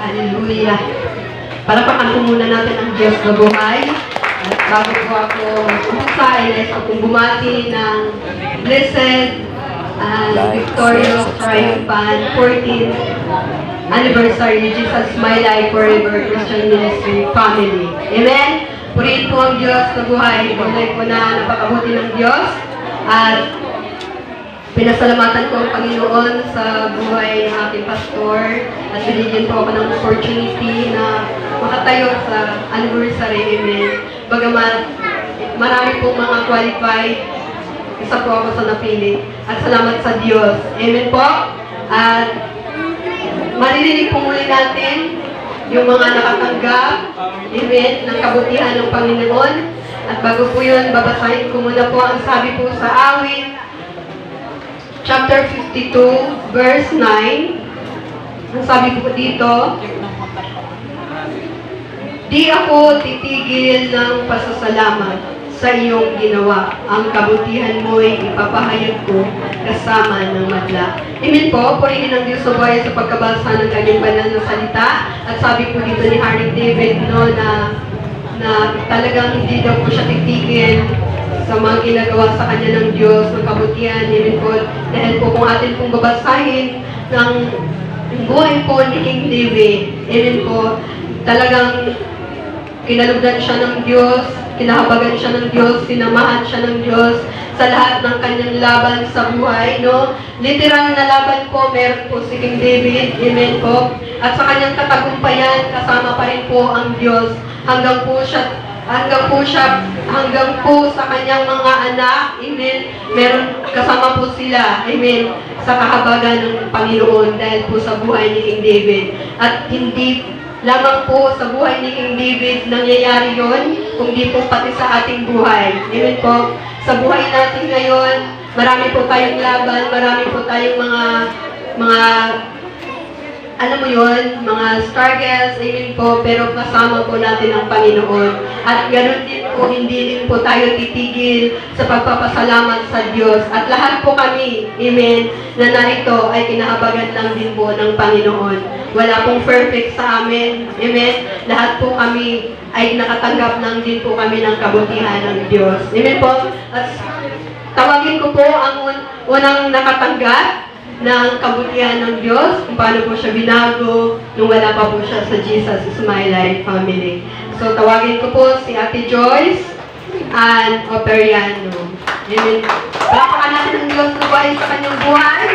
Hallelujah. Palakpakan po muna natin ang Diyos na buhay. At bago po ako mag-umisa, ay nais ko pong bumati ng Blessed Victorious Triumphant 14th Anniversary Jesus My Life Forever Christian Ministry Family. Amen? Purihin po ang Diyos na buhay. Tunay po na napakabuti ng Diyos. At pinasalamatan ko ang Panginoon sa buhay ng ating pastor at binigyan po ako ng opportunity na makatayo sa anniversary. Amen. Bagamat marami pong mga qualified, isa po ako sa napili. At salamat sa Diyos. Amen po. At maririnig po muli natin yung mga nakatanggap, amen, ng kabutihan ng Panginoon. At bago po yun, babasahin ko muna po ang sabi po sa awit chapter 52, verse 9. Ang sabi po dito, di ako titigil ng pasasalamat sa iyong ginawa. Ang kabutihan mo'y ipapahayag ko kasama ng madla. Amen po, purihin ang Diyos sa buhay sa pagkabasa ng kanyang banal na salita. At sabi po dito ni Harry David, no, na talagang hindi daw po siya titigil sa mga ginagawa sa kanya ng Diyos, ng kabutihan. Amen po. Dahil po kung atin pong babasahin ng buhay po ni King David, amen po, talagang kinalugdan siya ng Diyos, kinahabagan siya ng Diyos, sinamahan siya ng Diyos sa lahat ng kanyang laban sa buhay, no? Literal na laban po, meron po si King David, amen po. At sa kanyang katagumpayan, kasama pa rin po ang Diyos hanggang po sa kanyang mga anak, amen, meron kasama po sila, amen, sa kahabagan ng Panginoon dahil po sa buhay ni King David. At hindi lamang po sa buhay ni King David nangyayari yon, kundi po pati sa ating buhay. Amen po. Sa buhay natin ngayon, marami po tayong laban, marami po tayong mga alam mo yun, mga struggles, amen po, pero kasama po natin ang Panginoon. At ganoon din po, hindi din po tayo titigil sa pagpapasalamat sa Diyos. At lahat po kami, amen, na narito ay kinahabagan lang din po ng Panginoon. Wala pong perfect sa amin, amen. Lahat po kami ay nakatanggap lang din po kami ng kabutihan ng Diyos. Amen po. At tawagin ko po ang unang nakatanggap ng kabutihan ng Diyos, kung paano po siya binago nung wala pa po siya sa Jesus is My Life Family. So, tawagin ko po si Ate Joyce and Operiano. Amen. Palakpakan natin ang Diyos na buhay sa kanyang buhay.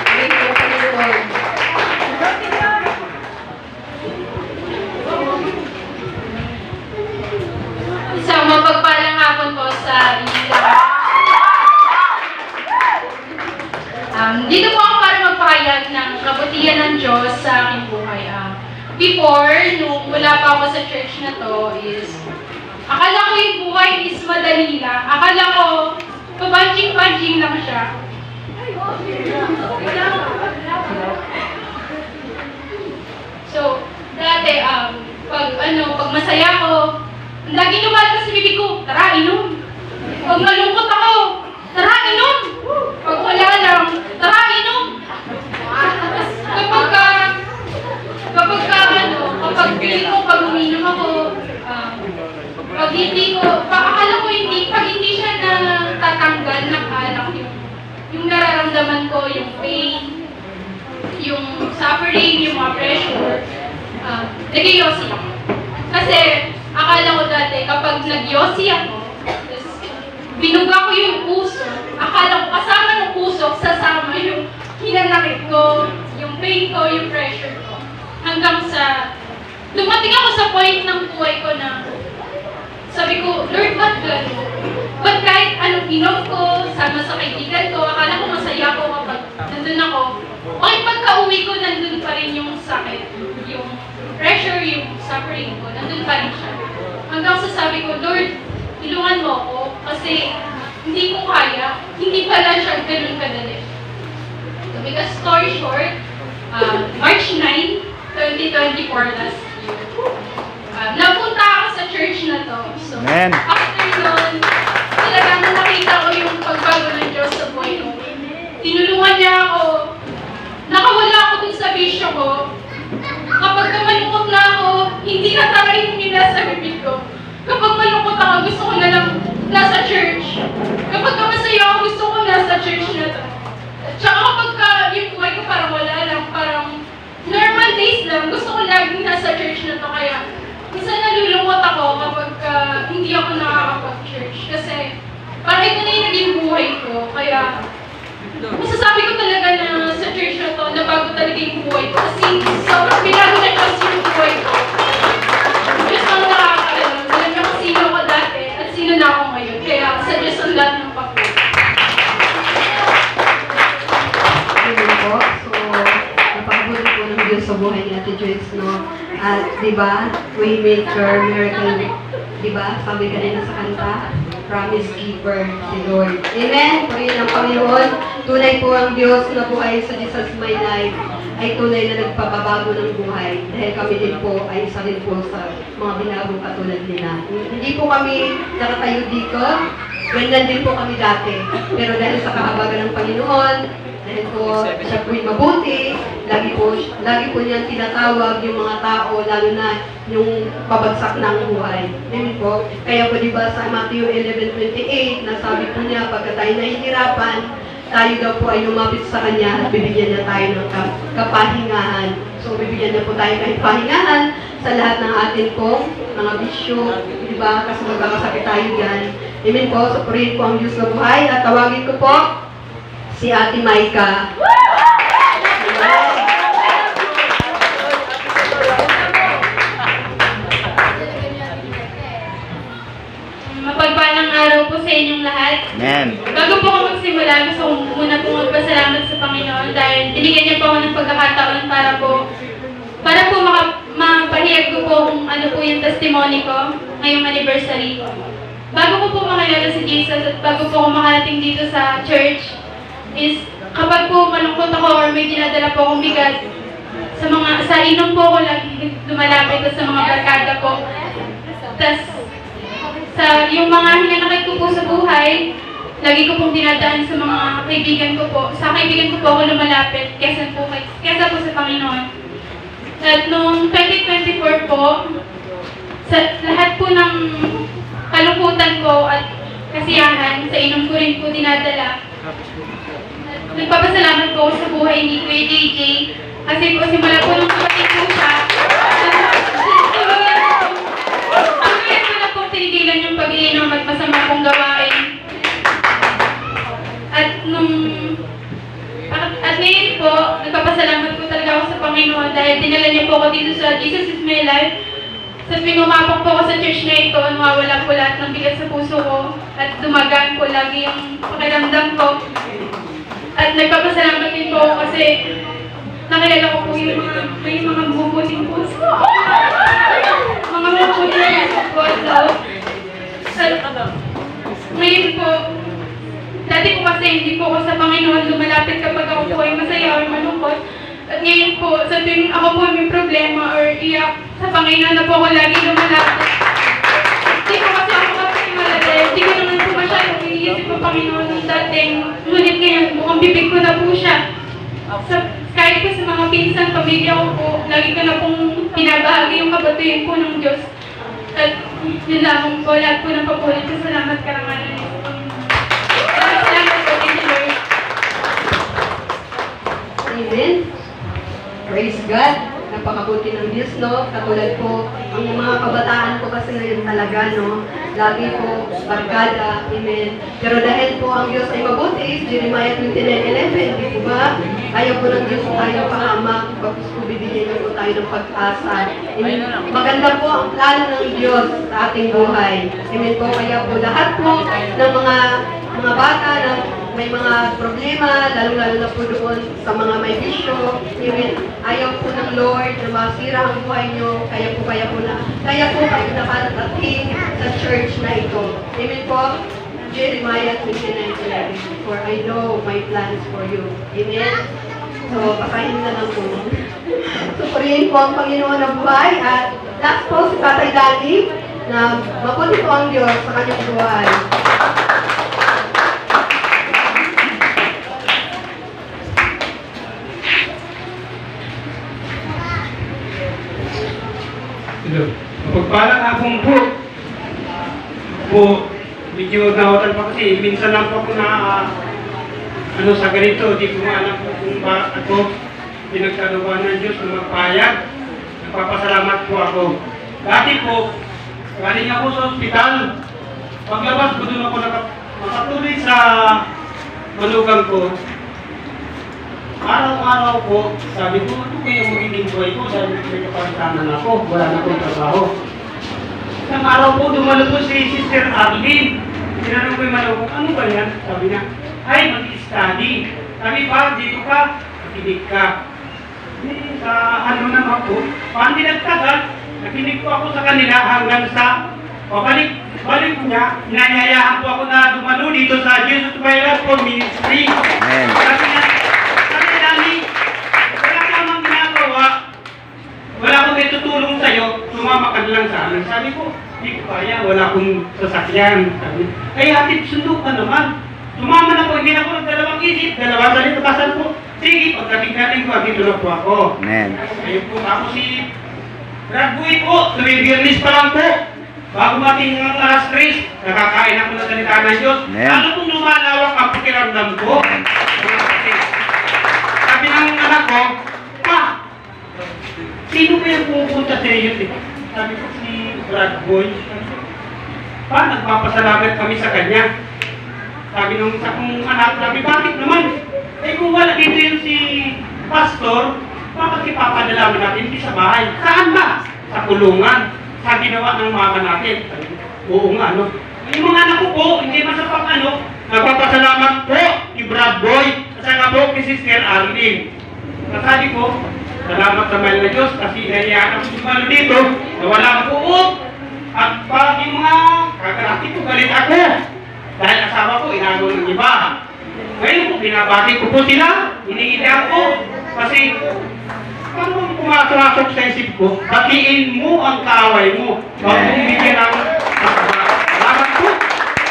Amen po, Panginoon. Isang mapagpalang hapon po sa inyong lahat. Dito po ako para magpahayag ng kabutihan ng Diyos sa aking buhay. Before, nung wala pa ako sa church na to, akala ko yung buhay is madali lang. Akala ko, pabanjing-banjing lang siya. So, dati, pag masaya ko, lagi lumalabas sa bibig ko, tara, inom. Pag malungkot ako, tara, inom. Pag wala lang, tara, inom. Kapag feeling ko, pag uminom ako, pag hindi siya natatanggal ng alak, yung nararamdaman ko, yung pain, yung suffering, yung mga pressure, nag-yosi ako. Kasi, akala ko dati, kapag nag-yosi ako, binuga ko yung puso, akala ko kasama ng puso, sasama yung hinanakit ko, yung pain ko, yung pressure ko. Hanggang sa, dumating ako sa point ng buhay ko na, sabi ko, Lord, ba't gano'n? Ba't kahit anong inom ko, sama sa kaibigan ko, akala ko masaya ko kapag nandun ako, okay, pagka-uwi ko, nandun pa rin yung sakit, yung pressure, yung suffering ko, nandun pa rin siya. Hanggang sa sabi ko, Lord, tulungan mo ako, kasi hindi ko kaya, hindi pala siya ganun kadali. To make a story short, March 9, 2024 last year, napunta ako sa church na to. So, Amen. After nun, talagang nakita ko yung pagbago ng Diyos sa buhay ko. Tinulungan niya ako, nakawala ako dun sa bisyo ko. Kapag naman hindi natarayin nila sa bibig ko. Kapag malungkot ako, gusto ko na lang nasa church. Kapag masaya ako, gusto ko nasa church na to. Tsaka kapag yung buhay ko parang wala lang, parang normal days lang, gusto ko laging nasa church na to. Kaya minsan nalulungkot ako kapag hindi ako nakakapag-church. Kasi parang ito na yung naging buhay ko. Kaya masasabi ko talaga na sa church na to, nabago talaga yung buhay ko. Kasi sobrang binago na Diyos yung buhay ko. Diyos ang nakakaalam. Alam niya kung sino ko dati at sino na ako ngayon. Kaya sa Diyos ang lahat ng pagpo. Amen po. So, napakabuti po ng Diyos sa buhay ni Ate Joyce, no? At, di ba, Waymaker, Miracle, di ba, sabi kanina sa kanta, Promise Keeper, si Lord. Amen? Purihin ang Panginoon. Tunay po ang Diyos na buhay sa Jesus My Life ay tunay na nagpapabago ng buhay. Dahil kami din po ay isa rin po sa mga binago katulad nila. Hindi po kami nakatayo dito. Ganyan din po kami dati. Pero dahil sa kahabagan ng Panginoon, dahil po siya po'y mabuti, lagi po niya tinatawag yung mga tao, lalo na yung pabagsak ng buhay. Amen po. Kaya po diba sa Matthew 11:28, nasabi po niya, pagka tayo nahihirapan, tayo daw po ay lumapit sa Kanya at bibigyan niya tayo ng kapahingahan. So, bibigyan niya po tayo ng pahingahan sa lahat ng atin pong mga bisyo, diba? Kasi magkakasakit tayo dyan. Amen po. So, purihin po ang Diyos na buhay at tawagin ko po si Ate Maika. Mapagpalang araw po sa inyong lahat. Amen. Bago po ako magsimula, gusto ko muna po magpasalamat sa Panginoon dahil binigyan niya po ako ng pagkakataon para po mapahiyag ko po kung ano po yung testimony ko ngayong anniversary. Bago ko po makilala si Jesus at bago po ako makarating dito sa church, is kapag po malungkot ako or may dinadala po akong bigat, sa inom po ako lagi lumalapit sa mga barkada po. Tas yung mga hinanakit ko po sa buhay, lagi ko pong dinadaan sa mga kaibigan ko po. Sa kaibigan ko po ako lumalapit kesa po sa Panginoon. At noong 2024 po, sa lahat po ng kalungkutan ko at kasiyahan, sa inom ko rin po dinadala. Nagpapasalamat po ako sa buhay ni Kuya JJ kasi po simula po nung kapatid po siya, tuluyan ko na pong tinigilan yung pag-iinom at masama pong gawain. At ngayon po, nagpapasalamat po talaga ako sa Panginoon dahil dinala niyo po ako dito sa Jesus is My Life. Sa pinumapok po ako sa church na ito, nawawala po lahat ng bigat sa puso ko at dumagaan po lagi yung pakiramdam ko. At nagpapasalamat din po ako kasi nakilala ko po yung mga bubuting puso. Mga bubuting puso ko. At ngayon po, dati po kasi hindi po ako sa Panginoon lumalapit kapag ako po ay masaya o malungkot. At ngayon po, sa tuwing ako po may problema or iyak, sa Panginoon na po ako lagi lumalapit. Hindi po kasi ako kapaniwala dahil hindi ko naman po masyadong iniisip po Panginoon ng dating. Ngunit ngayon, mukhang bibig ko na po siya. Kahit po sa mga pinsan, pamilya ko po, lagi ko na pong pinabahagi yung kabatuyan po ng Diyos. At yun lamang po, lahat po ng papulit. Salamat karangalan niyo sa Panginoon. Salamat po, thank you Lord. Amen. Praise God. Napakabuti ng Diyos, no? Katulad po, ang mga kabataan ko kasi ngayon talaga, no? Lagi po, barkada, amen. Pero dahil po ang Diyos ay mabuti, Jeremiah 29:11, di ba? Ayaw po ng Diyos tayo pahamak, tapos po bibigyan niyo po tayo ng pag-asa. Amen. Maganda po ang plano ng Diyos sa ating buhay. Amen po, kaya po lahat po ng mga bata na may mga problema, lalo-lalo na po doon sa mga may bisyo. Amen. Ayaw po ng Lord na masira ang buhay nyo. Kaya po kayo nakarating sa church na ito. Amen po. Jeremiah 29:11. For I know my plans for you. Amen. So, pakainin na lang po. So, purihin po ang Panginoon ng buhay. At last po si Tatay Dali na mabuti po ang Diyos sa kanyang buhay. Hello. Pagpalang akong po, medyo nawalan pa kasi, minsan lang po ako na, sa ganito, di ko alam po kung ba ako, pinagkaluan ng Diyos na magpayag. Nagpapasalamat po ako. Dati po, galing ako sa ospital. Paglabas ko doon ako nakatuloy sa manugang ko. Araw-araw po, sabi ko, ito ko yung magiging buhay ko dahil may kapalisanan ako, wala na akong trabaho. Isang araw po, dumalo po si Sister Arlene. Tinanong ko yung manugang, ano ba yan? Sabi niya, ay, mag-study. Sabi pa, dito ka, makinig ka. Sa ano naman po, paano nagtagal, nakinig po ako sa kanila hanggang sa balik niya, inanyayaan po ako na dumalo dito sa Jesus Bible for Ministry. Amen. Sabi niya, Dani, wala ka namang ginagawa, wala akong itutulong sa'yo, sumama ka na lang sa amin. Sabi ko, hindi ko kaya, wala akong sasakyan. Sabi niya, ay hatid, sundo ka naman. Sumama na po, hindi na ako nagdalawang isip, dalawa salita, kasan po. Sige, pagdating natin ko, dito na po ako. Amen. Ayun po, ako si Brad Boy po, tumibirnis pa lang po. Bago mating ang alas 3, nakakain ako ng salita ng Diyos. Amen. Ano kung lumalawak ang pakiramdam ko? Sabi ng anak ko, Pa, sino ba yung pupunta sa iyo? Sabi ko si Brad Boy. Pa, nagpapasalamat kami sa kanya. Sabi nung sa kong anak, sabi, bakit naman? Eh kung wala dito yung si Pastor, bakit ipapadalaman natin sa bahay? Saan ba? Sa kulungan. Sa ginawa ng mama natin. Oo nga, no? Yung mga anak ko po, hindi masapang nagpapasalamat po ni Brad Boy at saka po kay Sister Arlene. Sabi ko, salamat sa mahal na Diyos kasi nahiyaan ako sumalo dito na wala ako po. At pag yung mga kakarati ko, galit ako. Dahil asawa ko, inago ng iba. Ngayon po, binabati ko po sila, iniinda ko. Kasi, paano kung pumasok sa isip ko, batiin mo ang kaaway mo. Bago mong bigyan ako. Salamat po.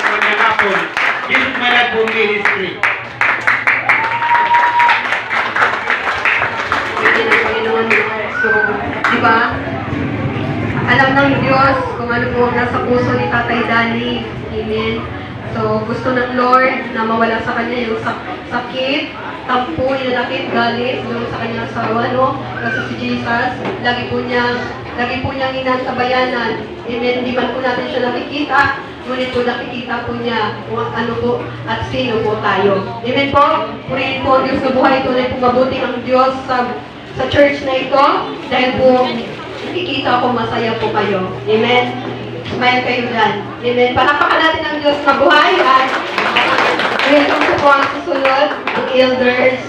Mga hapon. Jesus Malagong Ministry. Hindi ng Panginoon. So, di ba? Alam ng Diyos kung ano po ang nasa puso ni Tatay Danny. Amen. So, gusto ng Lord na mawala sa kanya yung sakit, tampo, inanakit, galit, yung sa kanyang asawa, no? Kasi si Jesus, lagi po niyang inantabayanan. Amen. Hindi man po natin siya nakikita, ngunit po nakikita po niya kung ano po at sino po tayo. Amen po. Purihin po ang Diyos na buhay. Tunay po mabuti ang Diyos sa church na ito. Dahil po, nakikita ko masaya po kayo. Amen. Smile kayo dyan. Amen. Palapakan natin ang Diyos na buhay at welcome po ang susunod, ang elders.